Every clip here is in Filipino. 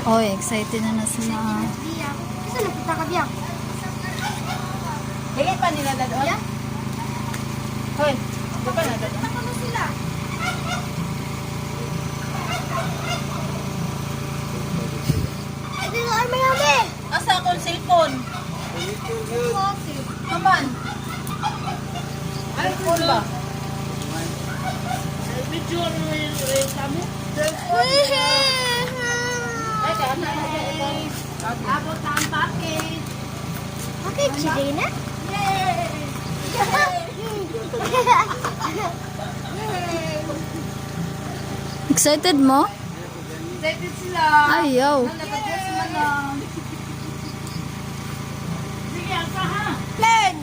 Oh, excited na sila. Kasi nagpunta ka biyak. Higit pa nila dadoon? Hoy, di pa na dadoon? Ano sila? Ito na ang mayami. Asa akong cellphone? Naman. Ay, phone ba? Video ano yung kami? Ay, kaya na abot ang package. Package si Dana? Yay! Excited mo? Excited sila. Ayaw. Nag-adjust man lang. Sige, asa ha? Len!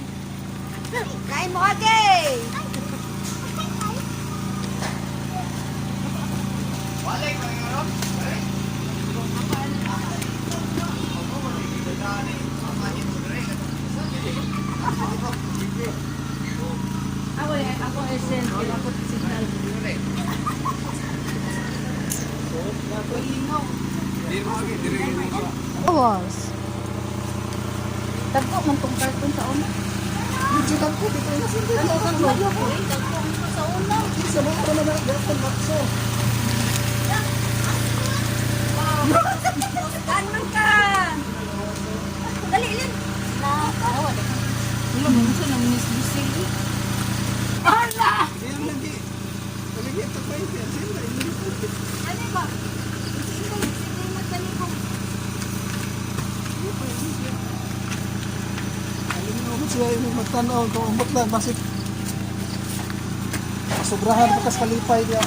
Kain mo kagay! Ako essence, ako signal. Awas. Tagpo man tong cartoon sa una. Hindi ka po. Dito na sila. Ano ka ba? Tagpo mo sa una. Sa mga ka naman ang bakso. Ganun ka! Dali, Lin! Wala mo siya ng miss-missing. Hala! Ano ba? Sila yung magtanaw kung umbot na basik sobrahan pakas kalipay dia.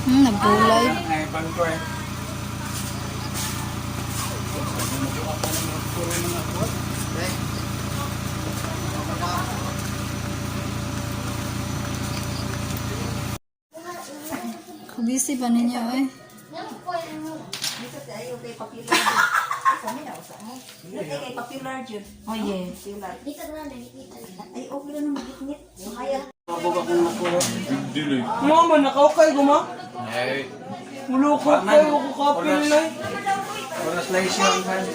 Nagkulay. Busy pa ninyo eh. Oh, yeah. Dito na nakikita nila. Ay, okay lang naman. Gitnit. Kaya. Mama, nakaukay ko ma? Ay, Mulukot kayo ko kapil na oras lang siya man.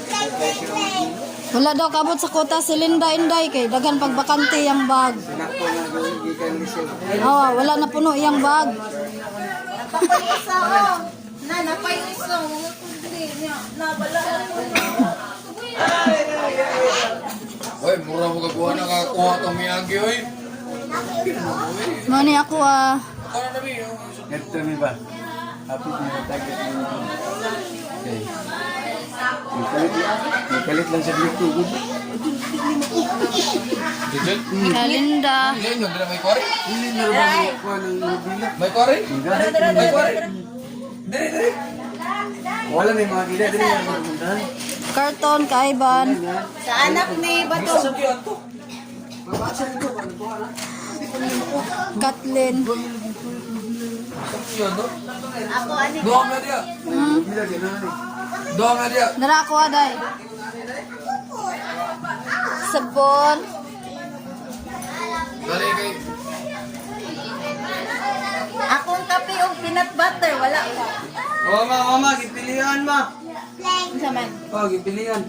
Wala daw kabot sa kota si Linda Inday kay dagan pagbakante yang bag. Nako na gikan ni siya. Oh, wala na puno iyang bag. Napapayusa ko. Napayusa ko. Hindi niya. Nabalaan ko. Oy, mura mo kagawa na kakuha itong miyagi, oy. Mani ako ah. Ano na mi? Ito mi ba? Hapit mo target mo. Okay. Kalit lang sa dito. Dijud? Linda. Hindi nyo, dira may kore? Hindi na ba ko ng bila? May kore? May kore? Diri, diri. Wala may mga gila din yung magpuntahan. Karton kaiban. Sa anak ni Bato. Kathleen. Ako, ano? Doang na dia. Bila din na ni. Doang na dia. Dara ako aday. Sabon. Dali kay. Akong kape o peanut butter. Wala ko. Mama, gipilihan ma. Isa man. Oh, gipilihan.